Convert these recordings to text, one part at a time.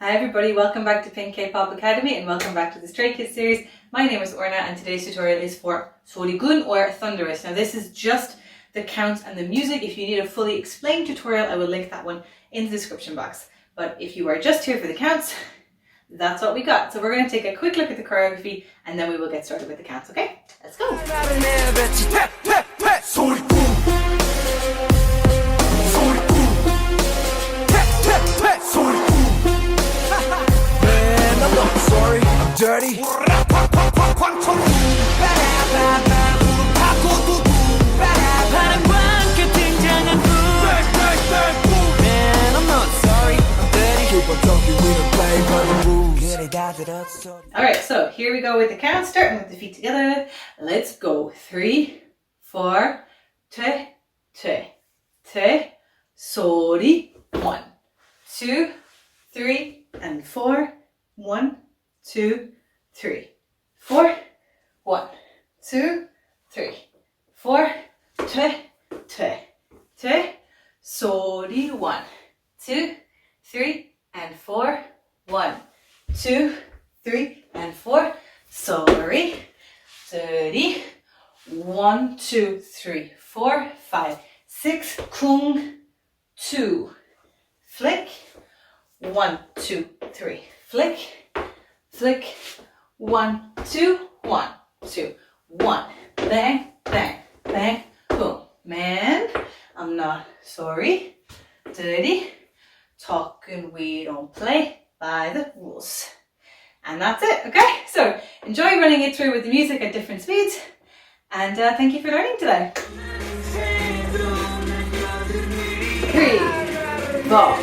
Hi everybody, welcome back to Pink K-Pop Academy and welcome back to the Stray Kids series. My name is Orna and today's tutorial is for Soorigun or Thunderous. Now this is just the counts and the music. If you need a fully explained tutorial, I will link that one in the description box. But if you are just here for the counts, that's what we got. So we're going to take a quick look at the choreography and then we will get started with the counts, okay? Let's go! Sorry, I'm dirty. Alright, so here we go with the count, starting with the feet together. Let's go. 3, 4, te, soori. 1, 2, 3, and 4. 1, 2, 3, 4. 1, 2, 3, 4. Te, soori. 1, 2, 3, and 4. 1, 2, 3, and 4. Sorry. 30. 1, 2, 3, 4, 5, 6. Kung. 2. Flick. 1, 2, 3. Flick. Flick. 1, 2, 1, 2, 1. Bang, bang, bang, boom. Man, I'm not sorry. Dirty. Talking, we don't play by the rules. And that's it, okay? So enjoy running it through with the music at different speeds. And thank you for learning today. 3, 4.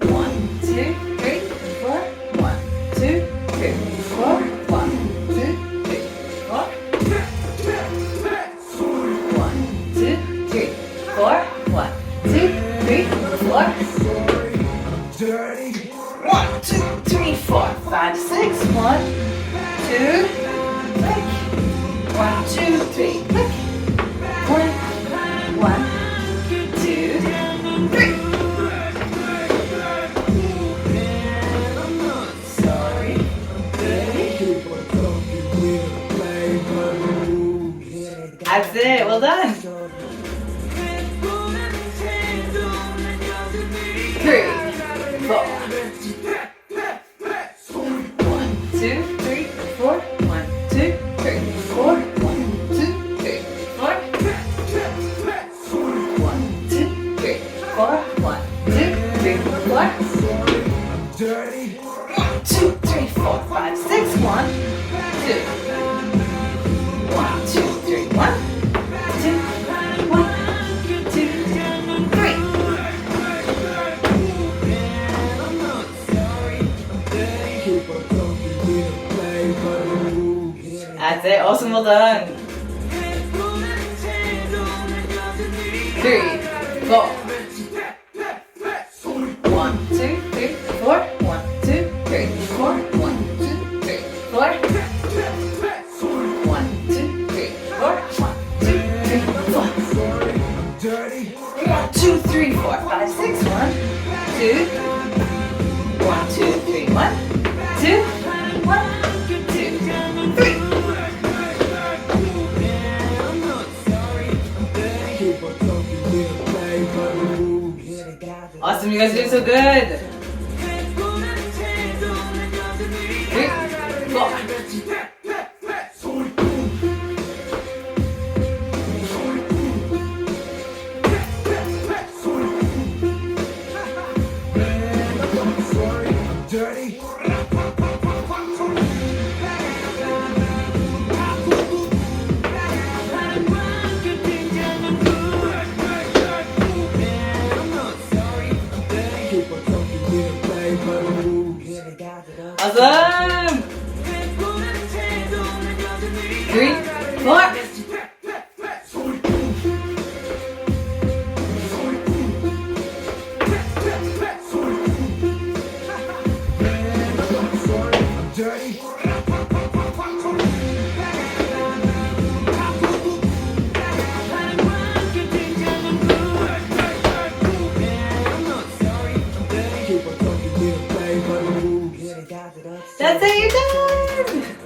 1, 2, 3, 4. 1, 2, 3, 4. 1, 2, 3, 4. 1, 2, 3, 4. 1, 2, 3, 4. Dirty. 1, 2, 3, 4, 5, 6. 1, 2, flick. 1, 2, 3, flick. 1, 2, 3. Sorry, dirty. That's it. Well done. 3, 4. 1, 2, 3, 4. 1, 2, 3, 4. 1, 2, 3, 4. 1, 2, 3, 4. 1, 2, 3, 4. Dirty. 1, 2, 3, 4, 5, 6. 1, 2. 1, 2, 3, 1. 2, 1, 2, 3. That's it. Awesome. Well done. 3, 4. 1, 2, 3, 4. 1, 2, 3, 4. 1, 2, 3, 4. 1, 2, 3, 4. 1, 2, 3, 4. Dirty. 1, 2, 3, 4, 5, 6. 1, 2. 1, 2, 3, 1. 2. 1, 2, 3. Awesome, you guys are doing so good. 3, 4. 3, That's it, you're done!